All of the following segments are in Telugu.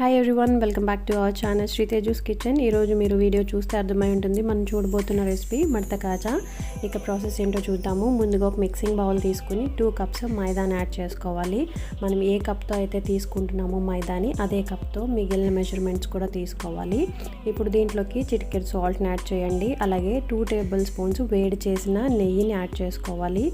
Hi everyone, welcome back to our channel SRITEJU'S kitchen. ఈరోజు మీరు వీడియో చూస్తే అర్థమై ఉంటుంది మనం చూడబోతున్న రెసిపీ మడత కాజా. ఇక ప్రాసెస్ ఏంటో చూద్దాము. ముందుగా ఒక మిక్సింగ్ బౌల్ తీసుకుని 2 కప్స్ మైదాని యాడ్ చేసుకోవాలి. మనం ఏ కప్తో అయితే తీసుకుంటున్నామో మైదాని అదే కప్తో మిగిలిన మెజర్మెంట్స్ కూడా తీసుకోవాలి. ఇప్పుడు దీంట్లోకి చిటికెడు సాల్ట్ని యాడ్ చేయండి. అలాగే 2 టేబుల్ స్పూన్స్ వేడి చేసిన నెయ్యిని యాడ్ చేసుకోవాలి.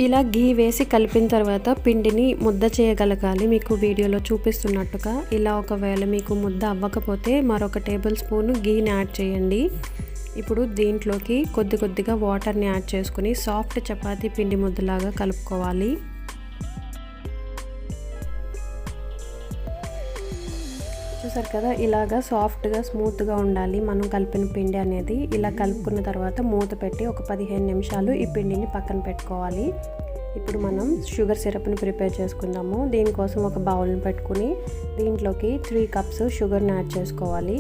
ఇలా గీ వేసి కలిపిన తర్వాత పిండిని ముద్ద చేయగలగాలి. మీకు వీడియోలో చూపిస్తున్నట్టుగా ఇలా ఒకవేళ మీకు ముద్ద అవ్వకపోతే మరొక టేబుల్ స్పూన్ గీని యాడ్ చేయండి. ఇప్పుడు దీంట్లోకి కొద్దిగా వాటర్ని యాడ్ చేసుకుని సాఫ్ట్ చపాతీ పిండి ముద్దలాగా కలుపుకోవాలి. చూసారు కదా, ఇలాగా సాఫ్ట్గా స్మూత్గా ఉండాలి మనం కలిపిన పిండి అనేది. ఇలా కలుపుకున్న తర్వాత మూత పెట్టి ఒక 15 నిమిషాలు ఈ పిండిని పక్కన పెట్టుకోవాలి. ఇప్పుడు మనం షుగర్ సిరప్ని ప్రిపేర్ చేసుకుందాము. దీనికోసం ఒక బౌల్ని పెట్టుకుని దీంట్లోకి 3 కప్స్ షుగర్ని యాడ్ చేసుకోవాలి.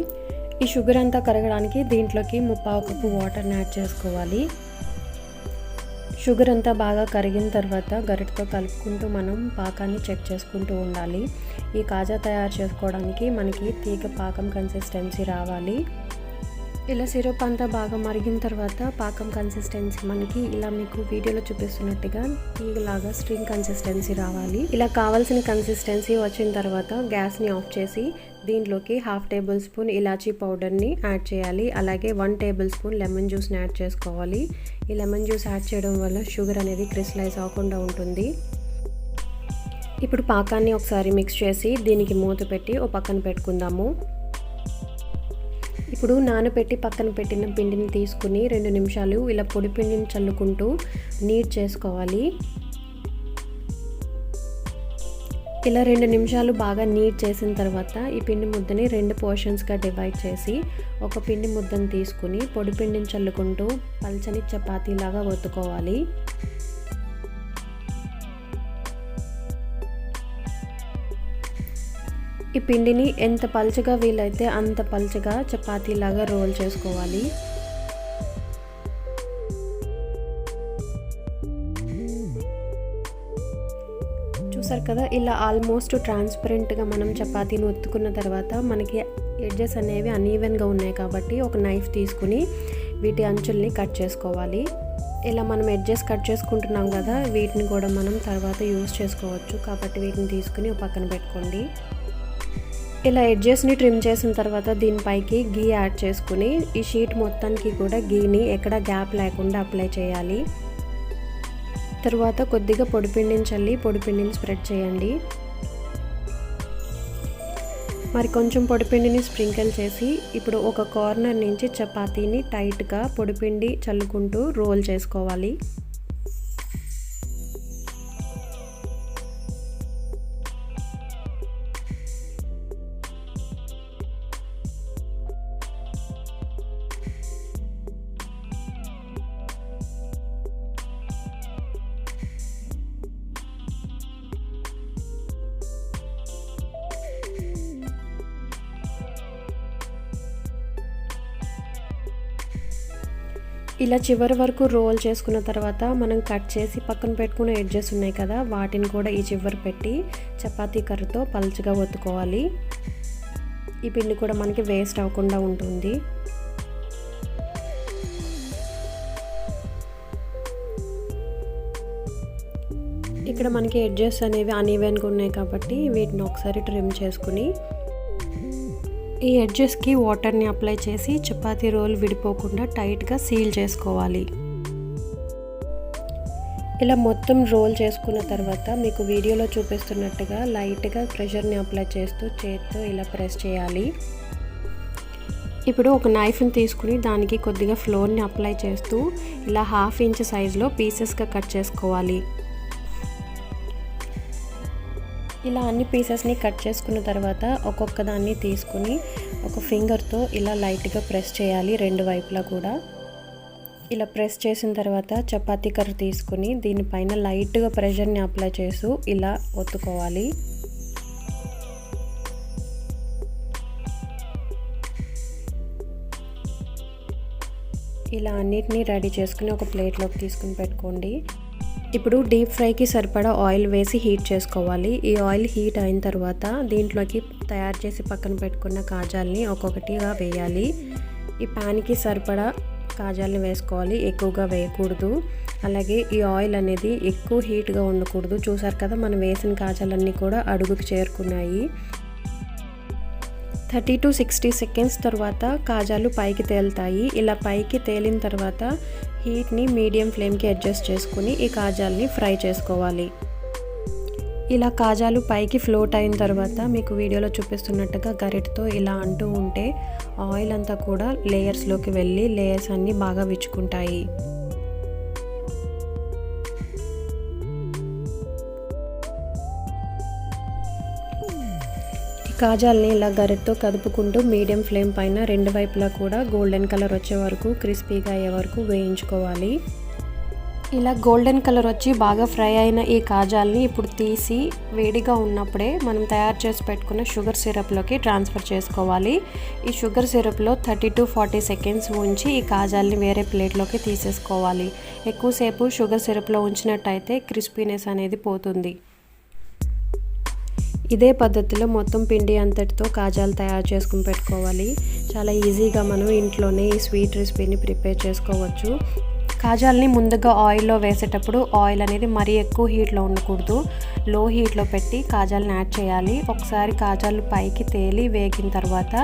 ఈ షుగర్ అంతా కరగడానికి దీంట్లోకి 1/4 కప్పు వాటర్ని యాడ్ చేసుకోవాలి. షుగర్ అంతా బాగా కరిగిన తర్వాత గరిటతో కలుపుకుంటూ మనం పాకాన్ని చెక్ చేసుకుంటూ ఉండాలి. ఈ కాజా తయారు చేసుకోవడానికి మనకి తీగ పాకం కన్సిస్టెన్సీ రావాలి. ఇలా సిరప్ అంతా బాగా మరిగిన తర్వాత పాకం కన్సిస్టెన్సీ మనకి ఇలా మీకు వీడియోలో చూపిస్తున్నట్టుగా తీగలాగా స్ట్రింగ్ కన్సిస్టెన్సీ రావాలి. ఇలా కావాల్సిన కన్సిస్టెన్సీ వచ్చిన తర్వాత గ్యాస్ని ఆఫ్ చేసి దీంట్లోకి 1/2 టేబుల్ స్పూన్ ఇలాచీ పౌడర్ని యాడ్ చేయాలి. అలాగే 1 టేబుల్ స్పూన్ లెమన్ జ్యూస్ని యాడ్ చేసుకోవాలి. ఈ లెమన్ జ్యూస్ యాడ్ చేయడం వల్ల షుగర్ అనేది క్రిస్టలైజ్ అవ్వకుండా ఉంటుంది. ఇప్పుడు పాకాన్ని ఒకసారి మిక్స్ చేసి దీనికి మూత పెట్టి ఓ పక్కన పెట్టుకుందాము. ఇప్పుడు నానబెట్టి పక్కన పెట్టిన పిండిని తీసుకుని 2 నిమిషాలు ఇలా పొడి పిండిని చల్లుకుంటూ నీట్ చేసుకోవాలి. ఇలా 2 నిమిషాలు బాగా నీట్ చేసిన తర్వాత ఈ పిండి ముద్దని 2 పోర్షన్స్గా డివైడ్ చేసి ఒక పిండి ముద్దను తీసుకుని పొడి పిండిని చల్లుకుంటూ పల్చని చపాతీలాగా ఒత్తుకోవాలి. ఈ పిండిని ఎంత పల్చగా వీలైతే అంత పల్చగా చపాతీలాగా రోల్ చేసుకోవాలి. చూసారు కదా, ఇలా ఆల్మోస్ట్ ట్రాన్స్పరెంట్గా మనం చపాతీని ఒత్తుకున్న తర్వాత మనకి ఎడ్జెస్ అనేవి అన్ఈవెన్గా ఉన్నాయి కాబట్టి ఒక నైఫ్ తీసుకుని వీటి అంచుల్ని కట్ చేసుకోవాలి. ఇలా మనం ఎడ్జెస్ కట్ చేసుకుంటున్నాం కదా, వీటిని కూడా మనం తర్వాత యూజ్ చేసుకోవచ్చు కాబట్టి వీటిని తీసుకుని ఒక పక్కన పెట్టుకోండి. ఇలా ఎడ్జెస్ని ట్రిమ్ చేసిన తర్వాత దీనిపైకి గీ యాడ్ చేసుకుని ఈ షీట్ మొత్తానికి కూడా గీని ఎక్కడ గ్యాప్ లేకుండా అప్లై చేయాలి. తర్వాత కొద్దిగా పొడిపిండిని చల్లి పొడిపిండిని స్ప్రెడ్ చేయండి. మరి కొంచెం పొడిపిండిని స్ప్రింకిల్ చేసి ఇప్పుడు ఒక కార్నర్ నుంచి చపాతీని టైట్గా పొడిపిండి చల్లుకుంటూ రోల్ చేసుకోవాలి. ఇలా చివరి వరకు రోల్ చేసుకున్న తర్వాత మనం కట్ చేసి పక్కన పెట్టుకున్న ఎడ్జెస్ ఉన్నాయి కదా, వాటిని కూడా ఈ చివరి పెట్టి చపాతీ కర్రతో పల్చగా ఒత్తుకోవాలి. ఈ పిండి కూడా మనకి వేస్ట్ అవ్వకుండా ఉంటుంది. ఇక్కడ మనకి ఎడ్జెస్ అనేవి అన్ఈవెన్గా ఉన్నాయి కాబట్టి వీటిని ఒకసారి ట్రిమ్ చేసుకుని ఈ ఎడ్జెస్కి వాటర్ని అప్లై చేసి చపాతీ రోల్ విడిపోకుండా టైట్గా సీల్ చేసుకోవాలి. ఇలా మొత్తం రోల్ చేసుకున్న తర్వాత మీకు వీడియోలో చూపిస్తున్నట్టుగా లైట్గా ప్రెషర్ని అప్లై చేస్తూ చేతితో ఇలా ప్రెస్ చేయాలి. ఇప్పుడు ఒక నైఫ్ని తీసుకుని దానికి కొద్దిగా ఫ్లోర్ని అప్లై చేస్తూ ఇలా 1/2 ఇంచ్ సైజులో పీసెస్గా కట్ చేసుకోవాలి. ఇలా అన్ని పీసెస్ని కట్ చేసుకున్న తర్వాత ఒక్కొక్క దాన్ని తీసుకుని ఒక ఫింగర్తో ఇలా లైట్గా ప్రెస్ చేయాలి 2 వైపులా కూడా. ఇలా ప్రెస్ చేసిన తర్వాత చపాతీ కర్ర తీసుకుని దీనిపైన లైట్గా ప్రెషర్ని అప్లై చేస్తూ ఇలా ఒత్తుకోవాలి. ఇలా అన్నిటినీ రెడీ చేసుకుని ఒక ప్లేట్లోకి తీసుకుని పెట్టుకోండి. ఇప్పుడు డీప్ ఫ్రైకి సరిపడా ఆయిల్ వేసి హీట్ చేసుకోవాలి. ఈ ఆయిల్ హీట్ అయిన తర్వాత దీంట్లోకి తయారు చేసి పక్కన పెట్టుకున్న కాజాల్ని ఒక్కొక్కటిగా వేయాలి. ఈ ప్యాన్కి సరిపడా కాజాల్ని వేసుకోవాలి, ఎక్కువగా వేయకూడదు. అలాగే ఈ ఆయిల్ అనేది ఎక్కువ హీట్గా ఉండకూడదు. చూసారు కదా, మనం వేసిన కాజాలన్నీ కూడా అడుగుకి చేరుకున్నాయి. 30 to 60 సెకండ్స్ తర్వాత కాజాలు పైకి తేలుతాయి. ఇలా పైకి తేలిన తర్వాత హీట్ని మీడియం ఫ్లేమ్కి అడ్జస్ట్ చేసుకుని ఈ కాజాల్ని ఫ్రై చేసుకోవాలి. ఇలా కాజాలు పైకి ఫ్లోట్ అయిన తర్వాత మీకు వీడియోలో చూపిస్తున్నట్టుగా గరిటతో ఇలా అంటూ ఉంటే ఆయిల్ అంతా కూడా లేయర్స్లోకి వెళ్ళి లేయర్స్ అన్నీ బాగా విచ్చుకుంటాయి. కాజాల్ని ఇలా గరిటతో కదుపుకుంటూ మీడియం ఫ్లేమ్ పైన రెండు వైపులా కూడా గోల్డెన్ కలర్ వచ్చే వరకు, క్రిస్పీగా అయ్యే వరకు వేయించుకోవాలి. ఇలా గోల్డెన్ కలర్ వచ్చి బాగా ఫ్రై అయిన ఈ కాజాల్ని ఇప్పుడు తీసి వేడిగా ఉన్నప్పుడే మనం తయారు చేసి పెట్టుకున్న షుగర్ సిరప్లోకి ట్రాన్స్ఫర్ చేసుకోవాలి. ఈ షుగర్ సిరప్లో 30 to 40 సెకండ్స్ ఉంచి ఈ కాజాల్ని వేరే ప్లేట్లోకి తీసేసుకోవాలి. ఎక్కువసేపు షుగర్ సిరప్లో ఉంచినట్టయితే క్రిస్పీనెస్ అనేది పోతుంది. ఇదే పద్ధతిలో మొత్తం పిండి అంతటితో కాజాలు తయారు చేసుకుని పెట్టుకోవాలి. చాలా ఈజీగా మనం ఇంట్లోనే ఈ స్వీట్ రెసిపీని ప్రిపేర్ చేసుకోవచ్చు. కాజాల్ని ముందుగా ఆయిల్లో వేసేటప్పుడు ఆయిల్ అనేది మరీ ఎక్కువ హీట్లో ఉండకూడదు. లో హీట్లో పెట్టి కాజాలను యాడ్ చేయాలి. ఒకసారి కాజాలు పైకి తేలి వేగిన తర్వాత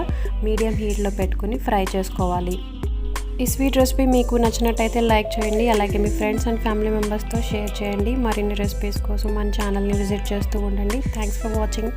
మీడియం హీట్లో పెట్టుకుని ఫ్రై చేసుకోవాలి. ఈ స్వీట్ రెసిపీ మీకు నచ్చినట్టయితే లైక్ చేయండి. అలాగే మీ ఫ్రెండ్స్ అండ్ ఫ్యామిలీ మెంబర్స్తో షేర్ చేయండి. మరిన్ని రెసిపీస్ కోసం మన ఛానల్ని విజిట్ చేస్తూ ఉండండి. Thanks for watching.